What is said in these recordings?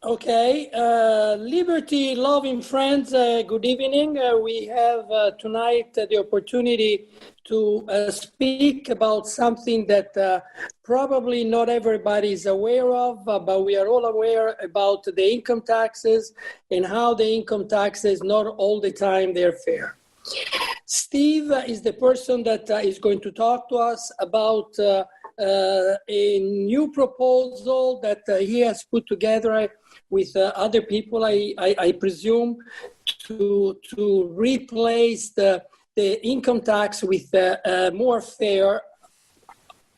Okay, Liberty loving friends, good evening. We have tonight the opportunity to speak about something that probably not everybody is aware of, but we are all aware about the income taxes and how the income taxes not all the time they're fair. Steve is the person that is going to talk to us about a new proposal that he has put together with other people, I presume, to replace the income tax with a more fair,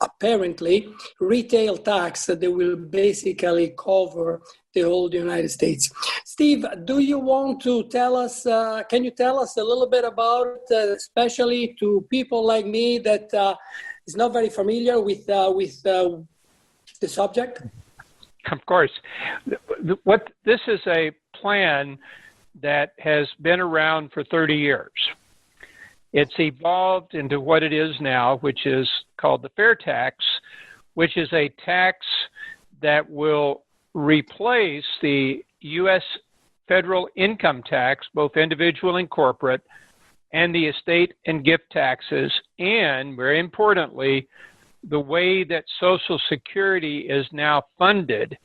apparently, retail tax that will basically cover the whole United States. Steve, do you want to tell us, can you tell us a little bit about it, especially to people like me that is not very familiar with the subject? Of course. This is a plan that has been around for 30 years. It's evolved into what it is now, which is called the fair tax, which is a tax that will replace the U.S. federal income tax, both individual and corporate, and the estate and gift taxes, and very importantly, the way that Social Security is now funded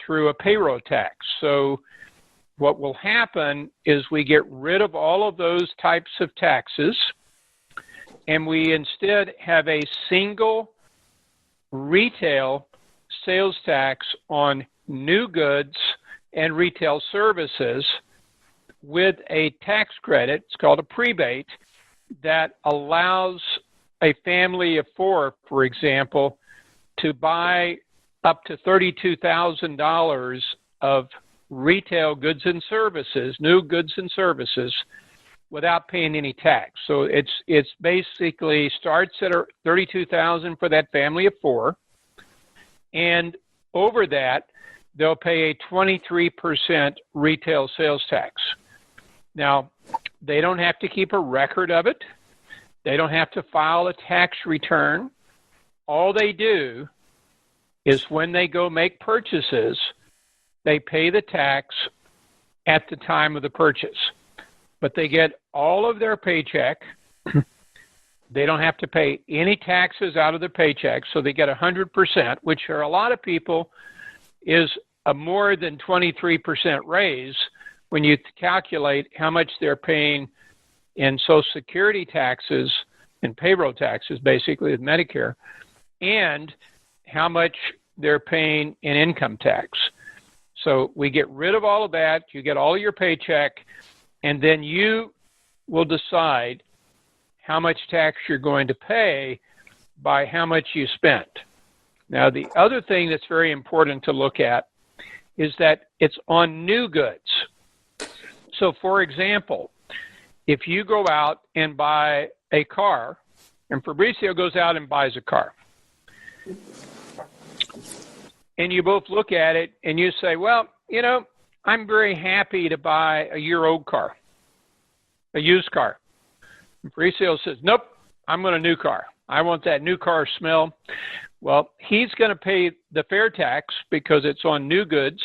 through a payroll tax. So what will happen is we get rid of all of those types of taxes, and we instead have a single retail sales tax on new goods and retail services with a tax credit. It's called a prebate that allows a family of four, for example, to buy up to $32,000 of retail goods and services, new goods and services, without paying any tax. So it's basically starts at $32,000 for that family of four, and over that they'll pay a 23% retail sales tax. Now, they don't have to keep a record of it. They don't have to file a tax return. All they do is when they go make purchases, they pay the tax at the time of the purchase. But they get all of their paycheck. They don't have to pay any taxes out of their paycheck, so they get 100%, which for a lot of people is a more than 23% raise when you calculate how much they're paying in Social Security taxes and payroll taxes, basically with Medicare, and how much they're paying in income tax. So we get rid of all of that. You get all your paycheck, and then you will decide how much tax you're going to pay by how much you spent. Now, the other thing that's very important to look at is that it's on new goods. So, for example, if you go out and buy a car, and Fabrizio goes out and buys a car, and you both look at it and you say, well, you know, I'm very happy to buy a year-old car, a used car. And Fabrizio says, nope, I'm going a new car. I want that new car smell. Well, he's going to pay the fair tax because it's on new goods.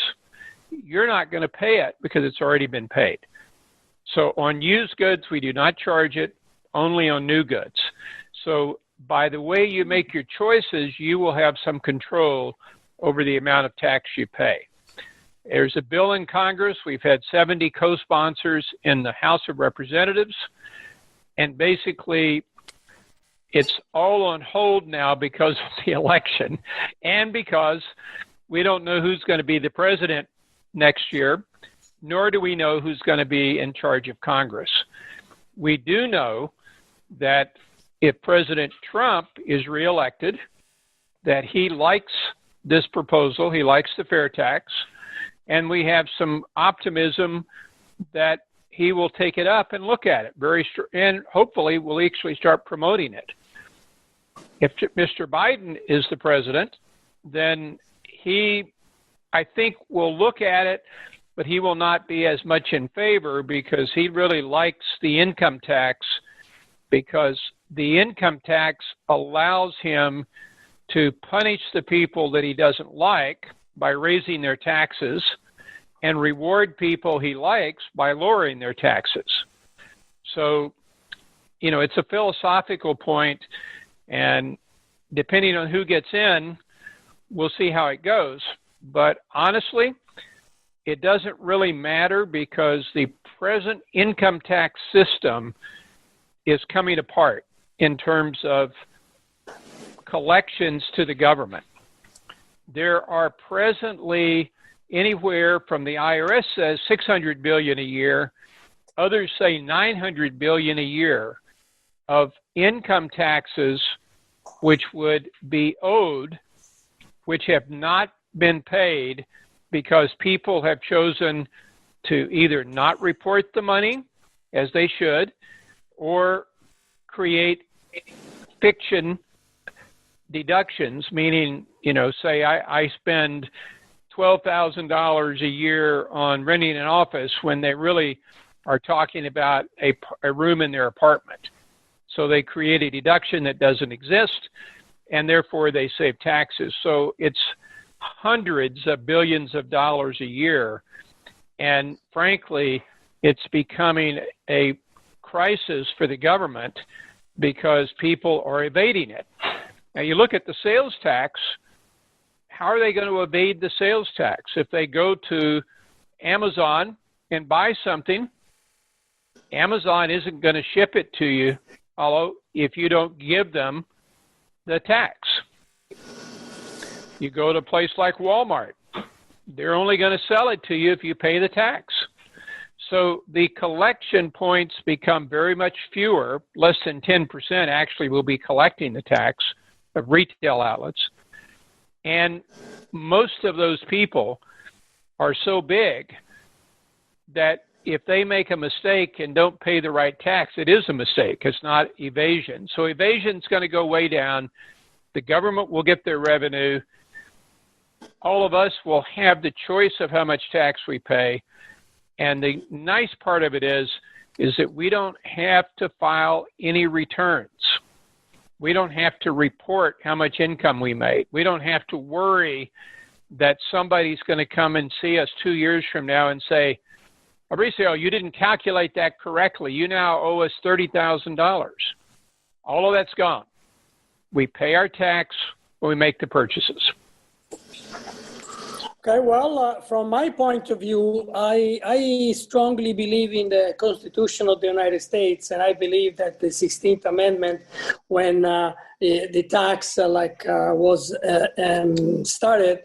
You're not going to pay it because it's already been paid. So on used goods, we do not charge it, only on new goods. So by the way you make your choices, you will have some control over the amount of tax you pay. There's a bill in Congress. We've had 70 co-sponsors in the House of Representatives. And basically, it's all on hold now because of the election and because we don't know who's going to be the president next year, nor do we know who's going to be in charge of Congress. We do know that if President Trump is reelected, that he likes this proposal, he likes the fair tax, and we have some optimism that he will take it up and look at it and hopefully will actually start promoting it. If Mr. Biden is the president, then he, I think, will look at it, but he will not be as much in favor because he really likes the income tax, because the income tax allows him to punish the people that he doesn't like by raising their taxes. and reward people he likes by lowering their taxes. So, it's a philosophical point, and depending on who gets in, we'll see how it goes. But honestly, it doesn't really matter because the present income tax system is coming apart in terms of collections to the government. There are presently anywhere from, the IRS says $600 billion a year, others say $900 billion a year of income taxes which would be owed, which have not been paid because people have chosen to either not report the money as they should or create fiction deductions, meaning, say I spend $12,000 a year on renting an office when they really are talking about a room in their apartment. So they create a deduction that doesn't exist, and therefore they save taxes. So it's hundreds of billions of dollars a year, and frankly, it's becoming a crisis for the government because people are evading it. Now, you look at the sales tax. How are they going to evade the sales tax? If they go to Amazon and buy something, Amazon isn't going to ship it to you, although if you don't give them the tax. You go to a place like Walmart, they're only going to sell it to you if you pay the tax. So the collection points become very much fewer. Less than 10% actually will be collecting the tax of retail outlets. And most of those people are so big that if they make a mistake and don't pay the right tax, it is a mistake. It's not evasion. So evasion is going to go way down. The government will get their revenue. All of us will have the choice of how much tax we pay. And the nice part of it is that we don't have to file any returns. We don't have to report how much income we made. We don't have to worry that somebody's going to come and see us 2 years from now and say, Fabrizio, you didn't calculate that correctly. You now owe us $30,000. All of that's gone. We pay our tax when we make the purchases. Okay, well, from my point of view, I strongly believe in the Constitution of the United States, and I believe that the 16th Amendment, when the tax was started,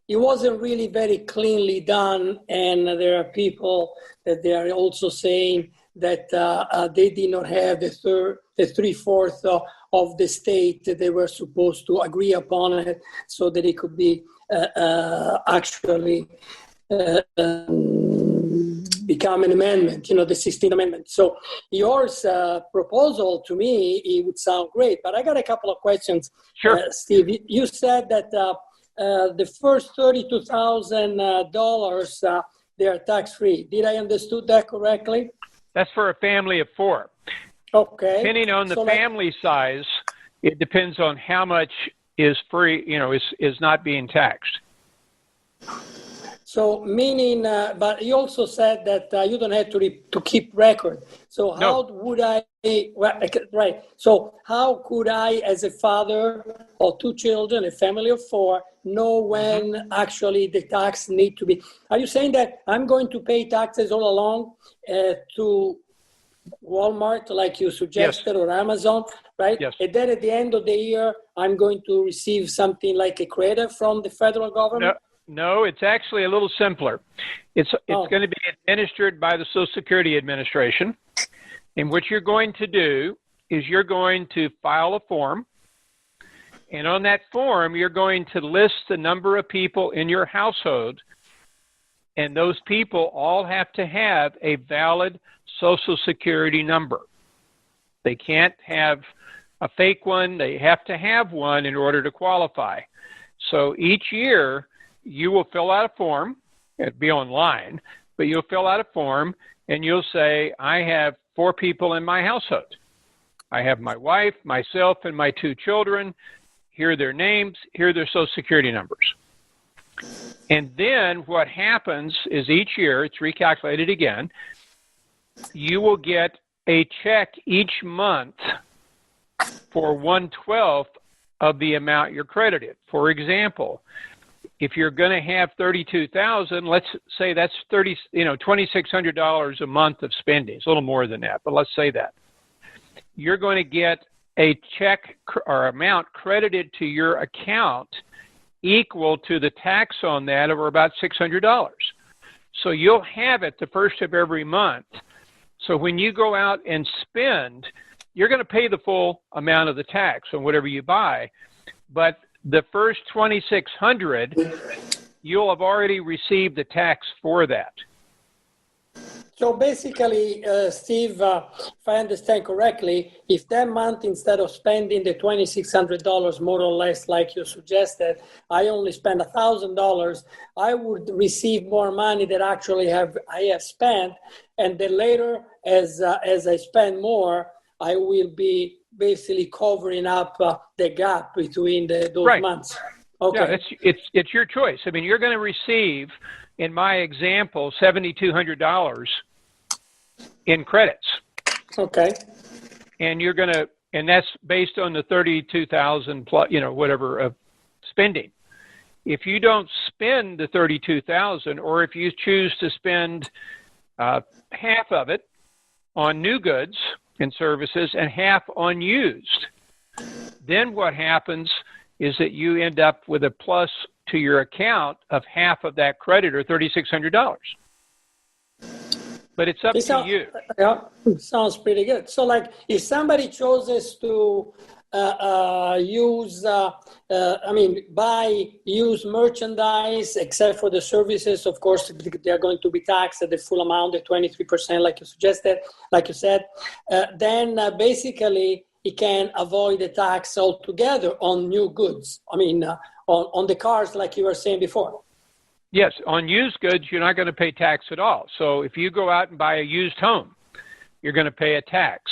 it wasn't really very cleanly done, and there are people that they are also saying that they did not have the three-fourths of the state that they were supposed to agree upon it so that it could be actually become an amendment, the 16th Amendment. So yours proposal, to me, it would sound great, but I got a couple of questions. Sure. Steve, you said that the first $32,000, they are tax-free. Did I understood that correctly? That's for a family of four. Okay. Depending on the family size, it depends on how much is free, is not being taxed. So meaning, but you also said that you don't have to keep record. So how would I, right. So how could I, as a father of two children, a family of four, know when actually the tax need to be? Are you saying that I'm going to pay taxes all along to Walmart, like you suggested, or Amazon, right? Yes. And then at the end of the year, I'm going to receive something like a credit from the federal government? No, it's actually a little simpler. It's going to be administered by the Social Security Administration. And what you're going to do is you're going to file a form. And on that form, you're going to list the number of people in your household. And those people all have to have a valid Social Security number. They can't have a fake one. They have to have one in order to qualify. So each year, you will fill out a form. It'll be online, but you'll fill out a form and you'll say, I have 4 people in my household. I have my wife, myself, and my 2 children. Here are their names. Here are their Social Security numbers. And then what happens is each year, it's recalculated again, you will get a check each month for 1/12 of the amount you're credited. For example, if you're going to have $32,000, let's say that's $2,600 a month of spending. It's a little more than that, but let's say that. You're going to get a check or amount credited to your account equal to the tax on that of about $600. So you'll have it the first of every month. So when you go out and spend, you're going to pay the full amount of the tax on whatever you buy, but the first $2,600, you'll have already received the tax for that. So basically, Steve, if I understand correctly, if that month, instead of spending the $2,600 more or less like you suggested, I only spend $1,000, I would receive more money that actually I have spent, and then later, as I spend more, I will be basically covering up the gap between those right. months. Okay. Yeah, it's your choice. I mean, you're going to receive, in my example, $7,200 in credits. Okay. And and that's based on the 32,000 plus, whatever of spending. If you don't spend the 32,000, or if you choose to spend half of it on new goods and services and half on used, then what happens is that you end up with a plus to your account of half of that credit, or $3,600. But it's up to you. Yeah, it sounds pretty good. So like if somebody chooses to buy used merchandise, except for the services, of course, they're going to be taxed at the full amount, the 23%, like you said, then basically it can avoid the tax altogether on new goods. On the cars, like you were saying before. Yes, on used goods, you're not going to pay tax at all. So if you go out and buy a used home, you're going to pay a tax.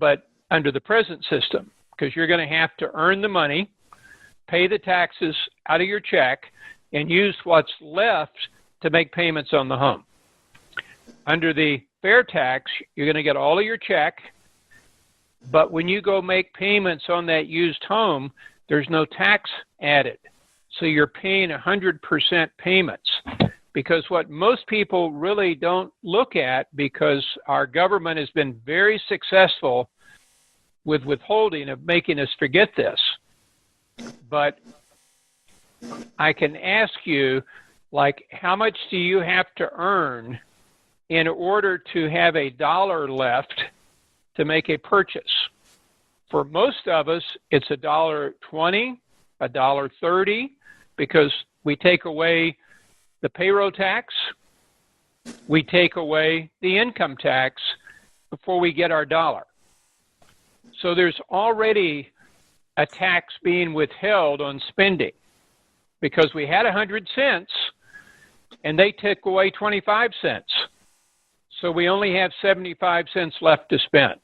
But under the present system, because you're going to have to earn the money, pay the taxes out of your check, and use what's left to make payments on the home. Under the fair tax, you're going to get all of your check, but when you go make payments on that used home, there's no tax added. So you're paying 100% payments, because what most people really don't look at, because our government has been very successful with withholding of making us forget this. But I can ask you, like, how much do you have to earn in order to have $1 left to make a purchase? For most of us, it's $1.20, $1.30, because we take away the payroll tax, we take away the income tax before we get our dollar. So there's already a tax being withheld on spending, because we had 100 cents and they took away 25 cents. So we only have 75 cents left to spend.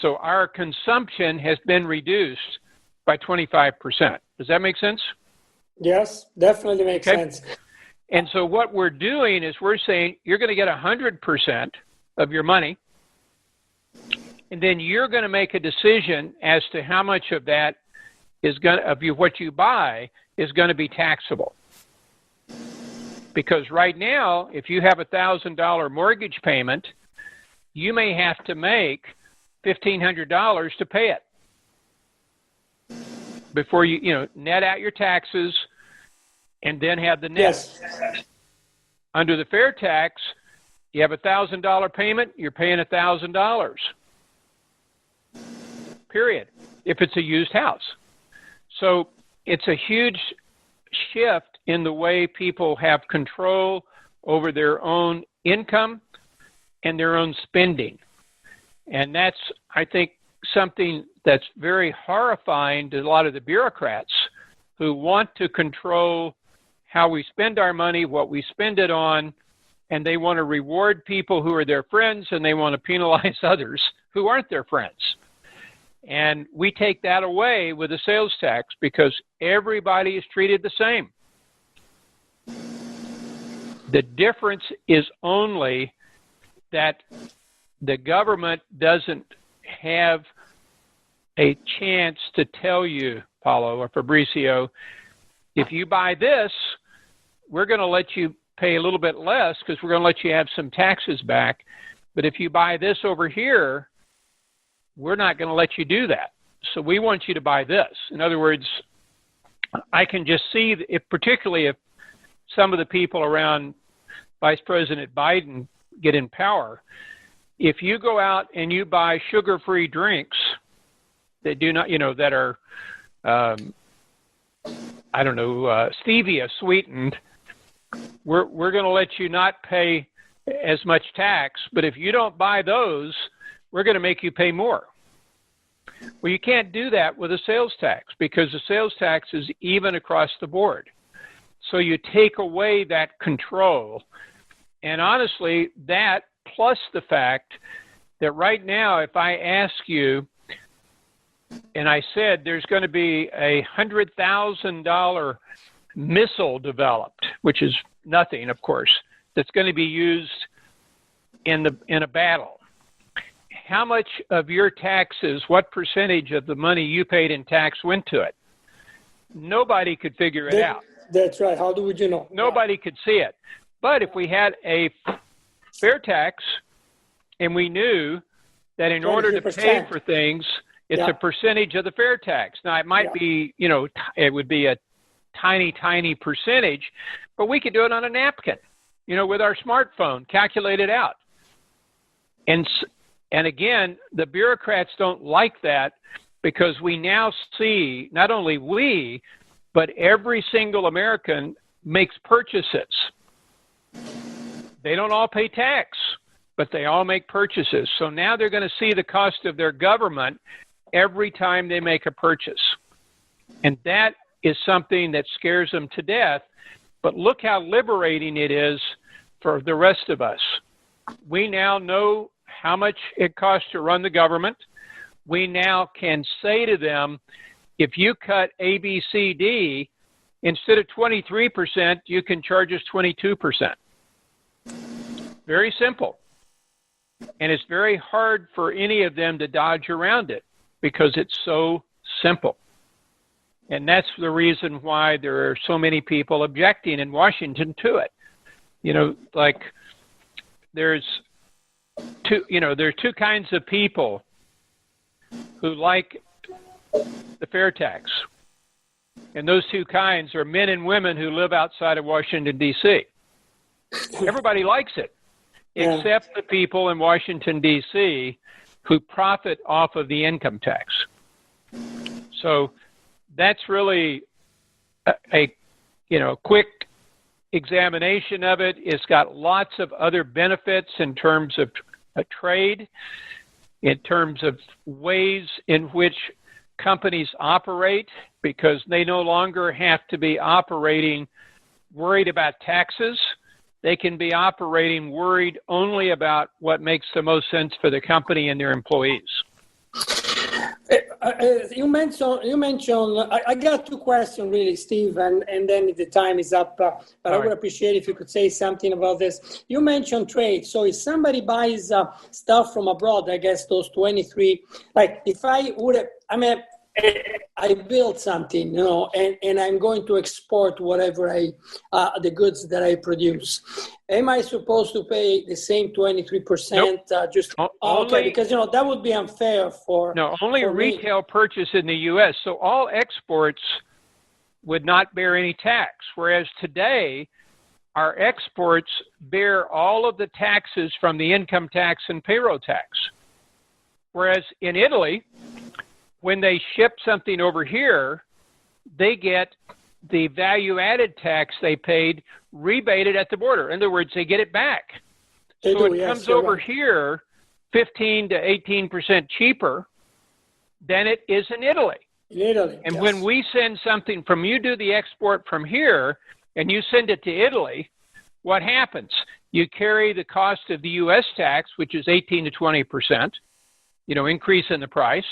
So our consumption has been reduced by 25%. Does that make sense? Yes, definitely makes sense. And so what we're doing is we're saying you're going to get 100% of your money, and then you're going to make a decision as to how much of that what you buy is going to be taxable. Because right now, if you have a $1,000 mortgage payment, you may have to make $1,500 to pay it before you net out your taxes and then have the net. Yes. Under the fair tax, you have a $1,000 payment, you're paying $1,000. Period. If it's a used house. So it's a huge shift in the way people have control over their own income and their own spending. And that's, I think, something that's very horrifying to a lot of the bureaucrats who want to control how we spend our money, what we spend it on, and they want to reward people who are their friends, and they want to penalize others who aren't their friends. And we take that away with the sales tax, because everybody is treated the same. The difference is only that the government doesn't have a chance to tell you, Paulo or Fabrizio, if you buy this, we're going to let you pay a little bit less because we're going to let you have some taxes back. But if you buy this over here, we're not going to let you do that. So we want you to buy this. In other words, I can just see, particularly if some of the people around Vice President Biden get in power, if you go out and you buy sugar-free drinks that do not, that are, stevia sweetened, we're going to let you not pay as much tax. But if you don't buy those, we're going to make you pay more. Well, you can't do that with a sales tax because the sales tax is even across the board. So you take away that control. And honestly, that plus the fact that right now, if I ask you, and I said there's going to be a $100,000 missile developed, which is nothing, of course, that's going to be used in a battle. How much of your taxes, what percentage of the money you paid in tax went to it? Nobody could figure it out. That's right. How would you know? Nobody could see it. But if we had a fair tax and we knew that in order to pay for things, it's a percentage of the fair tax. Now, it might be, it would be a tiny, tiny percentage, but we could do it on a napkin, with our smartphone, calculate it out. And again, the bureaucrats don't like that because we now see, not only we, but every single American makes purchases. They don't all pay tax, but they all make purchases. So now they're going to see the cost of their government every time they make a purchase. And that is something that scares them to death. But look how liberating it is for the rest of us. We now know how much it costs to run the government. We now can say to them, if you cut A, B, C, D, instead of 23%, you can charge us 22%. Very simple. And it's very hard for any of them to dodge around it because it's so simple. And that's the reason why there are so many people objecting in Washington to it. There's two kinds of people who like the fair tax. And those two kinds are men and women who live outside of Washington, D.C. Everybody likes it, except the people in Washington, D.C. who profit off of the income tax. So that's really a quick examination of it. It's got lots of other benefits in terms of a trade, in terms of ways in which companies operate, because they no longer have to be operating worried about taxes. They can be operating worried only about what makes the most sense for the company and their employees. You mentioned. I got two questions really, Steve, and then the time is up. But I would appreciate if you could say something about this. You mentioned trade. So if somebody buys stuff from abroad, I guess those 23. Like if I would, I build something, and I'm going to export whatever the goods that I produce. Am I supposed to pay the same 23%? Nope. Okay, because that would be unfair for. No, only for retail purchase in the U.S. So all exports would not bear any tax, whereas today our exports bear all of the taxes from the income tax and payroll tax. Whereas in Italy, when they ship something over here, they get the value-added tax they paid rebated at the border. In other words, they get it back. It comes over here 15 to 18% cheaper than it is in Italy. And when we send something from, you do the export from here and you send it to Italy, what happens? You carry the cost of the U.S. tax, which is 18 to 20%, increase in the price.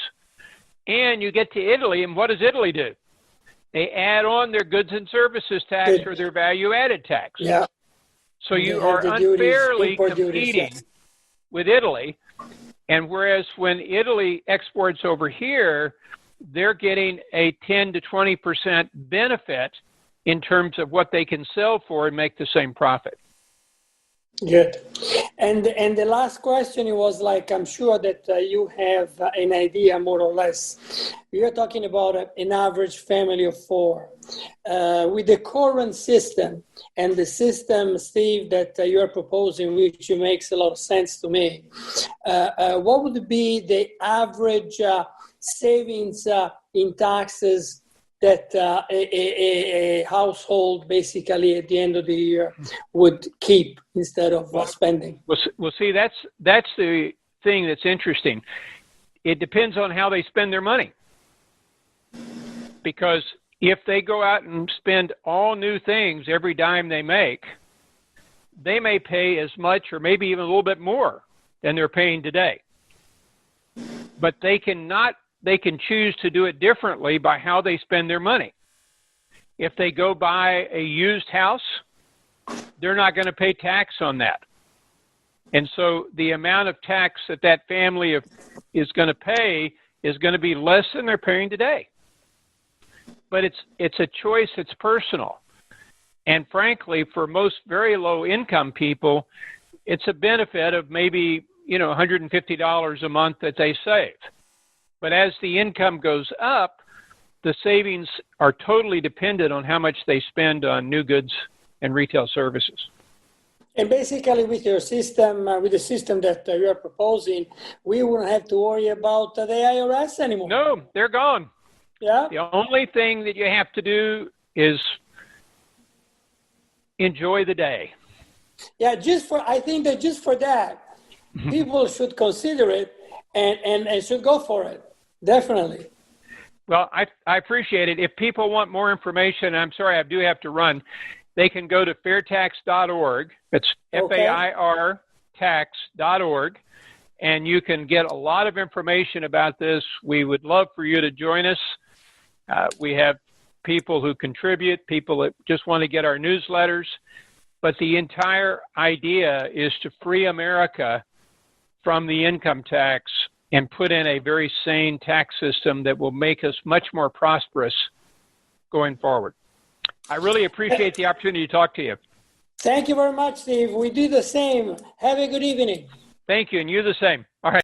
And you get to Italy, and what does Italy do? They add on their goods and services tax or their value-added tax. Yeah. So you They have are the duties, unfairly import duties, competing yes. with Italy. And whereas when Italy exports over here, they're getting a 10 to 20% benefit in terms of what they can sell for and make the same profit. Good. And the last question was like, I'm sure that you have an idea more or less. You're talking about an average family of four. With the current system and the system, Steve, that you're proposing, which makes a lot of sense to me, what would be the average savings in taxes that a household basically at the end of the year would keep instead of spending? Well, see, that's the thing that's interesting. It depends on how they spend their money. Because if they go out and spend all new things every dime they make, they may pay as much or maybe even a little bit more than they're paying today. But they can choose to do it differently by how they spend their money. If they go buy a used house, they're not going to pay tax on that. And so the amount of tax that family is going to pay is going to be less than they're paying today. But it's a choice that's personal. And frankly, for most very low income people, it's a benefit of maybe, $150 a month that they save. But as the income goes up, the savings are totally dependent on how much they spend on new goods and retail services. And basically with your system, with the system that you are proposing, we won't have to worry about the IRS anymore. No, they're gone. Yeah. The only thing that you have to do is enjoy the day. Yeah, I think that just for that, people should consider it and should go for it. Definitely. Well, I appreciate it. If people want more information, I'm sorry, I do have to run, they can go to fairtax.org. It's FAIR tax.org. And you can get a lot of information about this. We would love for you to join us. We have people who contribute, people that just want to get our newsletters. But the entire idea is to free America from the income tax and put in a very sane tax system that will make us much more prosperous going forward. I really appreciate the opportunity to talk to you. Thank you very much, Steve. We do the same. Have a good evening. Thank you, and you the same. All right.